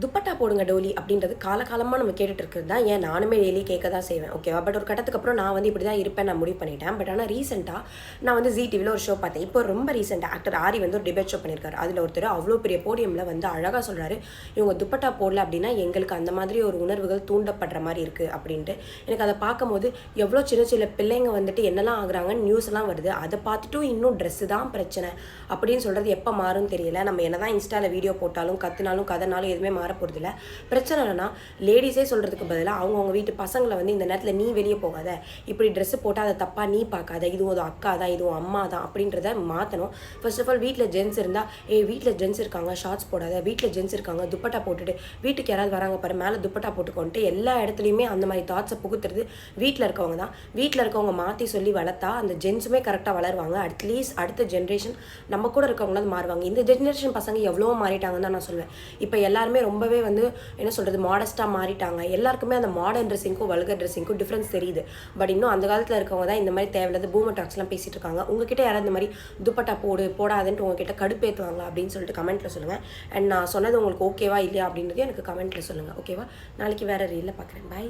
துப்பட்டா போடுங்க டோலி அப்படின்றது காலகாலமாக நம்ம கேட்டுட்டு இருக்கிறது தான். ஏன் நானுமே டெய்லி கேட்க தான் செய்வேன். ஓகேவா? பட் ஒரு கட்டத்துக்கு அப்புறம் நான் வந்து இப்படி தான் இருப்பேன் நான் முடிவு பண்ணிட்டேன். பட் ஆனால் ரீசெண்டாக நான் வந்து ஜி டிவியில் ஒரு ஷோ பார்த்தேன். இப்போ ரொம்ப ரீசெண்டாக ஆக்டர் ஆரி வந்து ஒரு டிபேட் ஷோ பண்ணியிருக்காரு. அதில் ஒருத்தர் அவ்வளோ பெரிய போடியமில் வந்து அழகாக சொல்கிறாரு, இவங்க துப்பட்டா போடல அப்படின்னா எங்களுக்கு அந்த மாதிரி ஒரு உணர்வுகள் தூண்டப்படுற மாதிரி இருக்குது அப்படின்ட்டு. எனக்கு அதை பார்க்கும்போது எவ்வளோ சின்ன சின்ன பிள்ளைங்க வந்துட்டு என்னெல்லாம் ஆகுறாங்கன்னு நியூஸ்லாம் வருது. அதை பார்த்துட்டும் இன்னும் ட்ரெஸ்ஸு தான் பிரச்சனை அப்படின்னு சொல்கிறது எப்போ மாறும்னு தெரியல. நம்ம என்ன தான் இன்ஸ்டாவில் வீடியோ போட்டாலும் கற்றுனாலும் கதனாலும் எதுவுமே மாற போகிறதில்ல. பிரச்சனை என்னன்னா லேடிஸே சொல்கிறதுக்கு பதிலாக அவங்கவுங்க வீட்டு பசங்களை வந்து இந்த நேரத்தில் நீ வெளியே போகாத, இப்படி ட்ரெஸ்ஸு போட்டால் அதை தப்பாக நீ பார்க்காத, இதுவும் ஒரு அக்கா தான், இதுவும் அம்மா தான் அப்படின்றத மாற்றணும். ஃபர்ஸ்ட் ஆஃப் ஆல் வீட்டில் ஜென்ஸ் இருந்தால் வீட்டில் ஜென்ஸ் இருக்காங்க ஷார்ட்ஸ் போடாத, வீட்டில் ஜென்ஸ் இருக்காங்க துப்பட்டா போட்டுட்டு, வீட்டுக்கு யாராவது வராங்க பாரு மேலே துப்பட்டா போட்டுக்கொண்டு எல்லா இடத்துலையுமே அந்த மாதிரி தாட்ஸை புகுத்துறது வீட்டில் இருக்கவங்க தான். வீட்டில் இருக்கவங்க மாற்றி சொல்லி வளர்த்தா அந்த ஜென்ஸுமே கரெக்டாக வளருவாங்க. அட்லீஸ்ட் அடுத்த ஜென்ரேஷன் நம்ம கூட இருக்கவங்களாவது மாறுவாங்க. இந்த ஜென்ரேஷன் பசங்க எவ்வளோ மாறிட்டாங்கன்னு தான் நான் சொல்லுவேன். இப்போ எல்லாருமே ரொம்பவே வந்து என்ன சொல்கிறது மாடஸ்ட்டாக மாறிட்டாங்க. எல்லாருக்குமே அந்த மாடர்ன் ட்ரெஸ்ஸிங்க்கும் வல்கர் ட்ரெஸ்ஸிங்க்கும் டிஃப்ரென்ஸ் தெரியுது. பட் இன்னும் அந்த காலத்தில் இருக்கவங்க தான் இந்த மாதிரி தேவையில்லாத பூமர் டாக்ஸ்லாம் பேசிகிட்டு இருக்காங்க. உங்ககிட்ட யாராவது இந்த மாதிரி துப்பட்டா போடாதுன்ட்டு உங்ககிட்ட கடுப்பேற்றுவாங்க அப்படின்னு சொல்லிட்டு கமெண்ட்டில் சொல்லுங்கள். அண்ட் நான் சொன்னது உங்களுக்கு ஓகேவா இல்லையா அப்படின்றது எனக்கு கமெண்ட்டில் சொல்லுங்கள். ஓகேவா? நாளைக்கு வேறு ரீலில் பார்க்குறேன். பை.